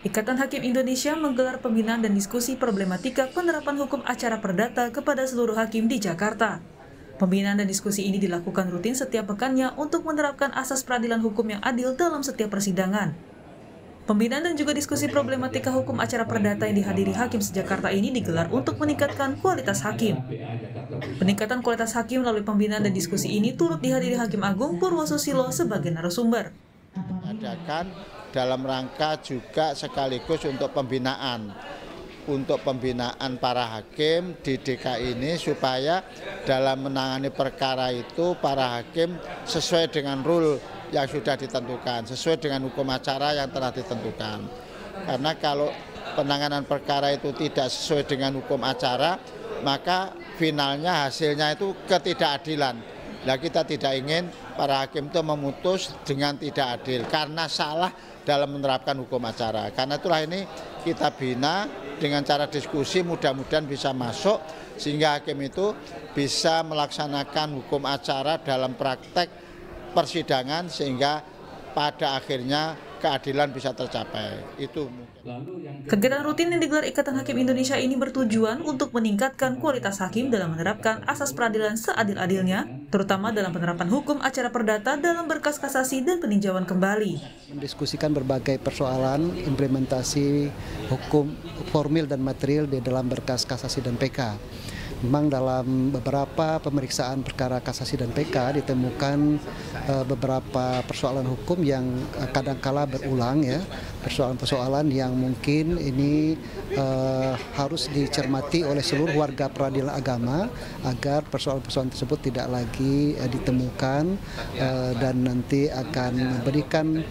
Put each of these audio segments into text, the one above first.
Ikatan Hakim Indonesia menggelar pembinaan dan diskusi problematika penerapan hukum acara perdata kepada seluruh hakim di Jakarta. Pembinaan dan diskusi ini dilakukan rutin setiap pekannya untuk menerapkan asas peradilan hukum yang adil dalam setiap persidangan. Pembinaan dan juga diskusi problematika hukum acara perdata yang dihadiri hakim se-Jakarta ini digelar untuk meningkatkan kualitas hakim. Peningkatan kualitas hakim melalui pembinaan dan diskusi ini turut dihadiri Hakim Agung Purwosusilo sebagai narasumber. Adakan dalam rangka juga sekaligus untuk pembinaan para hakim di DKI ini supaya dalam menangani perkara itu para hakim sesuai dengan rule yang sudah ditentukan, sesuai dengan hukum acara yang telah ditentukan. Karena kalau penanganan perkara itu tidak sesuai dengan hukum acara, maka finalnya hasilnya itu ketidakadilan. Nah, kita tidak ingin para hakim itu memutus dengan tidak adil karena salah dalam menerapkan hukum acara. Karena itulah ini kita bina dengan cara diskusi, mudah-mudahan bisa masuk sehingga hakim itu bisa melaksanakan hukum acara dalam praktek persidangan sehingga pada akhirnya keadilan bisa tercapai. Itu kegiatan rutin yang digelar Ikatan Hakim Indonesia ini bertujuan untuk meningkatkan kualitas hakim dalam menerapkan asas peradilan seadil-adilnya, terutama dalam penerapan hukum acara perdata dalam berkas kasasi dan peninjauan kembali. Mendiskusikan berbagai persoalan implementasi hukum formil dan material di dalam berkas kasasi dan PK. Memang dalam beberapa pemeriksaan perkara kasasi dan PK ditemukan beberapa persoalan hukum yang kadangkala berulang, ya, persoalan-persoalan yang mungkin ini harus dicermati oleh seluruh warga peradilan agama agar persoalan-persoalan tersebut tidak lagi ditemukan dan nanti akan memberikan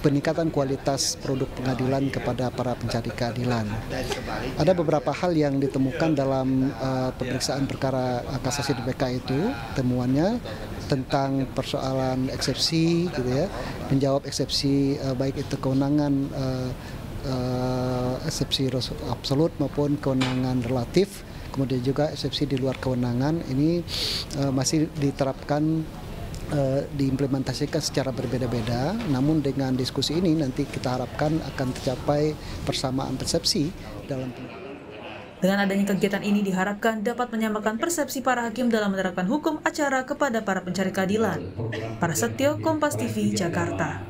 peningkatan kualitas produk pengadilan kepada para pencari keadilan. Ada beberapa hal yang ditemukan dalam pemeriksaan perkara kasasi di PK itu, temuannya tentang persoalan eksepsi, gitu ya, menjawab eksepsi baik itu kewenangan eksepsi absolut maupun kewenangan relatif, kemudian juga eksepsi di luar kewenangan ini masih diterapkan diimplementasikan secara berbeda-beda, namun dengan diskusi ini nanti kita harapkan akan tercapai persamaan persepsi dalam. Dengan adanya kegiatan ini diharapkan dapat menyamakan persepsi para hakim dalam menerapkan hukum acara kepada para pencari keadilan. Prasetyo, Kompas TV, Jakarta.